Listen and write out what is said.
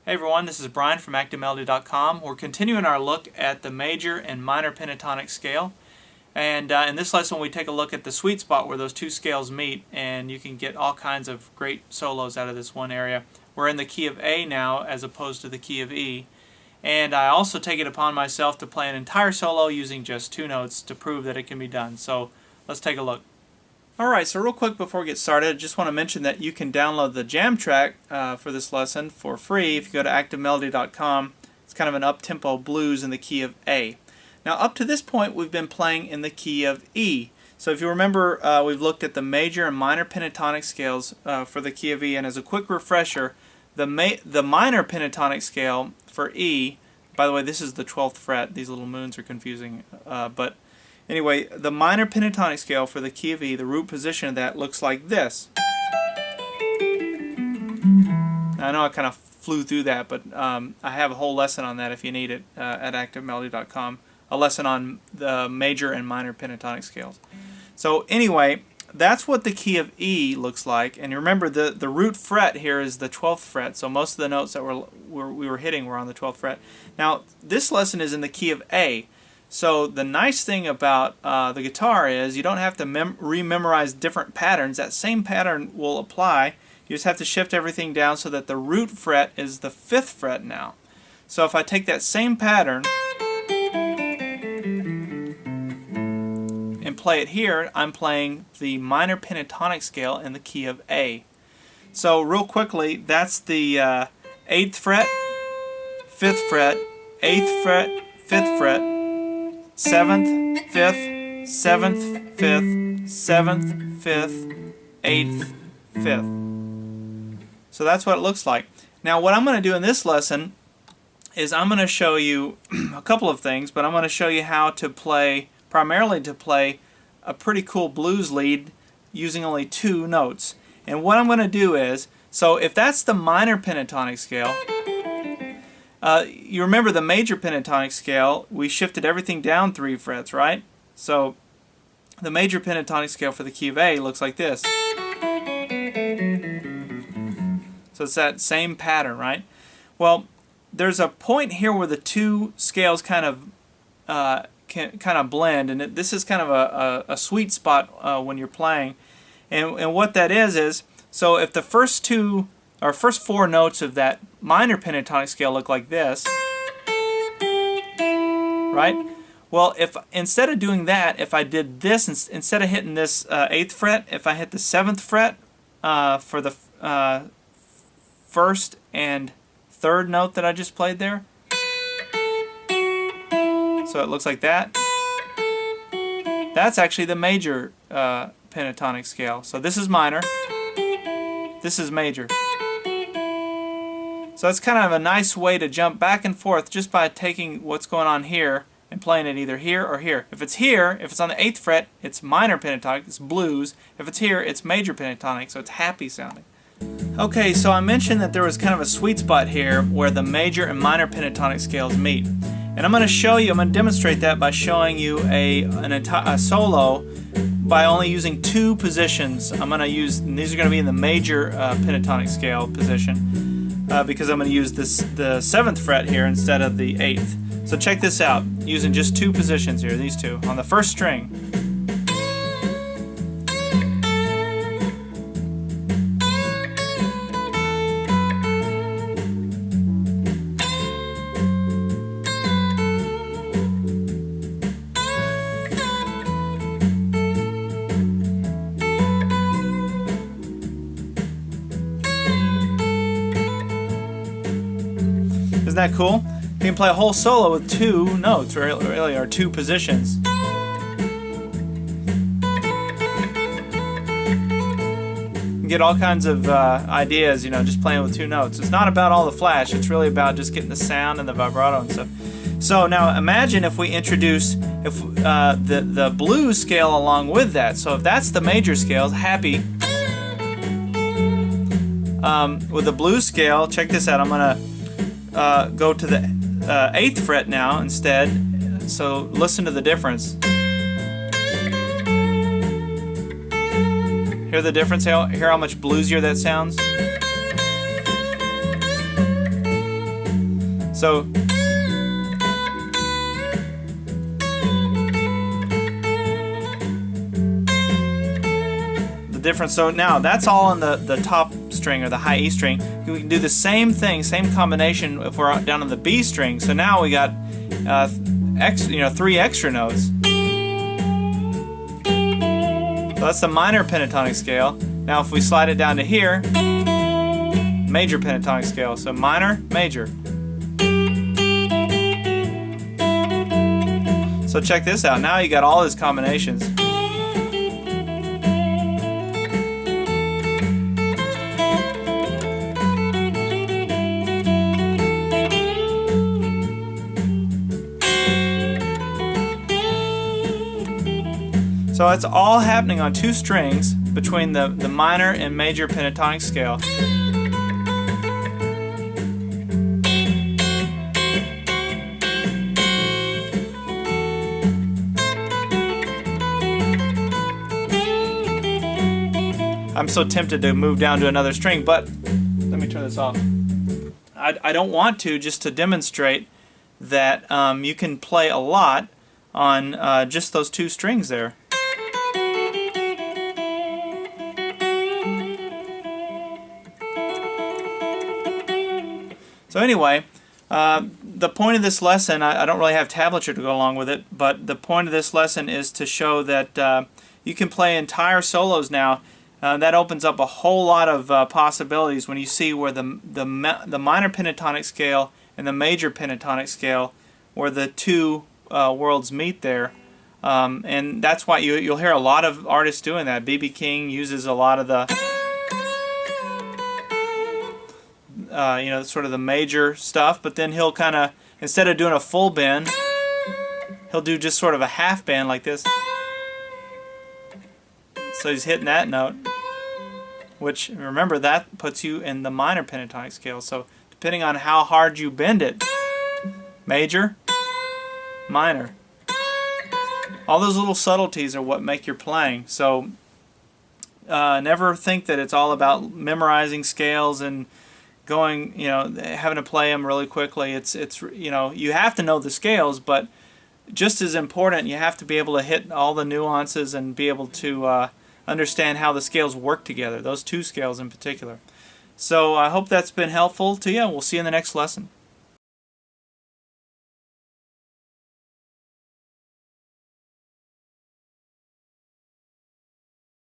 Hey everyone, this is Brian from ActiveMelody.com. We're continuing our look at the major and minor pentatonic scale. And in this lesson we take a look at the sweet spot where those two scales meet, and you can get all kinds of great solos out of this one area. We're in the key of A now as opposed to the key of E. And I also take it upon myself to play an entire solo using just two notes to prove that it can be done. So let's take a look. Alright, so real quick before we get started, I just want to mention that you can download the jam track for this lesson for free if you go to ActiveMelody.com. It's kind of an up-tempo blues in the key of A. Now up to this point we've been playing in the key of E. So if you remember, we've looked at the major and minor pentatonic scales for the key of E, and as a quick refresher, the minor pentatonic scale for E, by the way this is the 12th fret, these little moons are confusing, but anyway, the minor pentatonic scale for the key of E, the root position of that looks like this. I know I kind of flew through that, but I have a whole lesson on that if you need it at ActiveMelody.com. A lesson on the major and minor pentatonic scales. So anyway, that's what the key of E looks like. And remember, the root fret here is the 12th fret, so most of the notes that we were hitting were on the 12th fret. Now, this lesson is in the key of A. So the nice thing about the guitar is you don't have to rememorize different patterns. That same pattern will apply. You just have to shift everything down so that the root fret is the 5th fret now. So if I take that same pattern and play it here, I'm playing the minor pentatonic scale in the key of A. So real quickly, that's the 8th fret, 5th fret, 8th fret, 5th fret, 7th, 5th, 7th, 5th, 7th, 5th, 8th, 5th. So that's what it looks like. Now what I'm going to do in this lesson is I'm going to show you a couple of things, but I'm going to show you how to play, primarily to play a pretty cool blues lead using only two notes. And what I'm going to do is, so if that's the minor pentatonic scale, you remember the major pentatonic scale, we shifted everything down 3 frets, right? So the major pentatonic scale for the key of A looks like this. So it's that same pattern, right? Well, there's a point here where the two scales kind of blend, and this is kind of a sweet spot when you're playing. And what that is so if the first 4 notes of that minor pentatonic scale look like this, right? Well, if instead of doing that, if I did this, instead of hitting this 8th fret, if I hit the 7th fret for the first and third note that I just played there, so it looks like that. That's actually the major pentatonic scale. So this is minor, this is major. So it's kind of a nice way to jump back and forth just by taking what's going on here and playing it either here or here. If it's here, if it's on the 8th fret, it's minor pentatonic, it's blues. If it's here, it's major pentatonic, so it's happy sounding. Okay, so I mentioned that there was kind of a sweet spot here where the major and minor pentatonic scales meet. And I'm going to demonstrate that by showing you a solo by only using 2 positions. I'm going to use, and these are going to be in the major pentatonic scale position. Because I'm going to use the 7th fret here instead of the 8th. So check this out, using just 2 positions here, these two. On the first string, isn't that cool? You can play a whole solo with 2 notes, really, or 2 positions. You can get all kinds of ideas, just playing with 2 notes. It's not about all the flash, it's really about just getting the sound and the vibrato and stuff. So now imagine if we introduce the blues scale along with that. So if that's the major scale, happy. With the blues scale, check this out, I'm going to go to the 8th fret now instead, so listen to the difference. Hear the difference? Hear how much bluesier that sounds? So the difference. So now that's all on the top string, or the high E string. We can do the same thing, same combination if we're down on the B string. So now we got 3 extra notes. So that's the minor pentatonic scale. Now if we slide it down to here, major pentatonic scale. So minor, major. So check this out. Now you got all these combinations. So it's all happening on 2 strings between the minor and major pentatonic scale. I'm so tempted to move down to another string, but let me turn this off. I don't want to, just to demonstrate that you can play a lot on just those 2 strings there. So anyway, the point of this lesson, I don't really have tablature to go along with it, but the point of this lesson is to show that you can play entire solos now. That opens up a whole lot of possibilities when you see where the minor pentatonic scale and the major pentatonic scale, where the 2 worlds meet there. And that's why you'll hear a lot of artists doing that. B.B. King uses a lot of the sort of the major stuff, but then he'll kind of, instead of doing a full bend, he'll do just sort of a half bend like this. So he's hitting that note, which, remember, that puts you in the minor pentatonic scale. So depending on how hard you bend it, major, minor. All those little subtleties are what make your playing. So never think that it's all about memorizing scales and going, having to play them really quickly. It's you have to know the scales, but just as important, you have to be able to hit all the nuances and be able to understand how the scales work together, those 2 scales in particular. So I hope that's been helpful to you. We'll see you in the next lesson.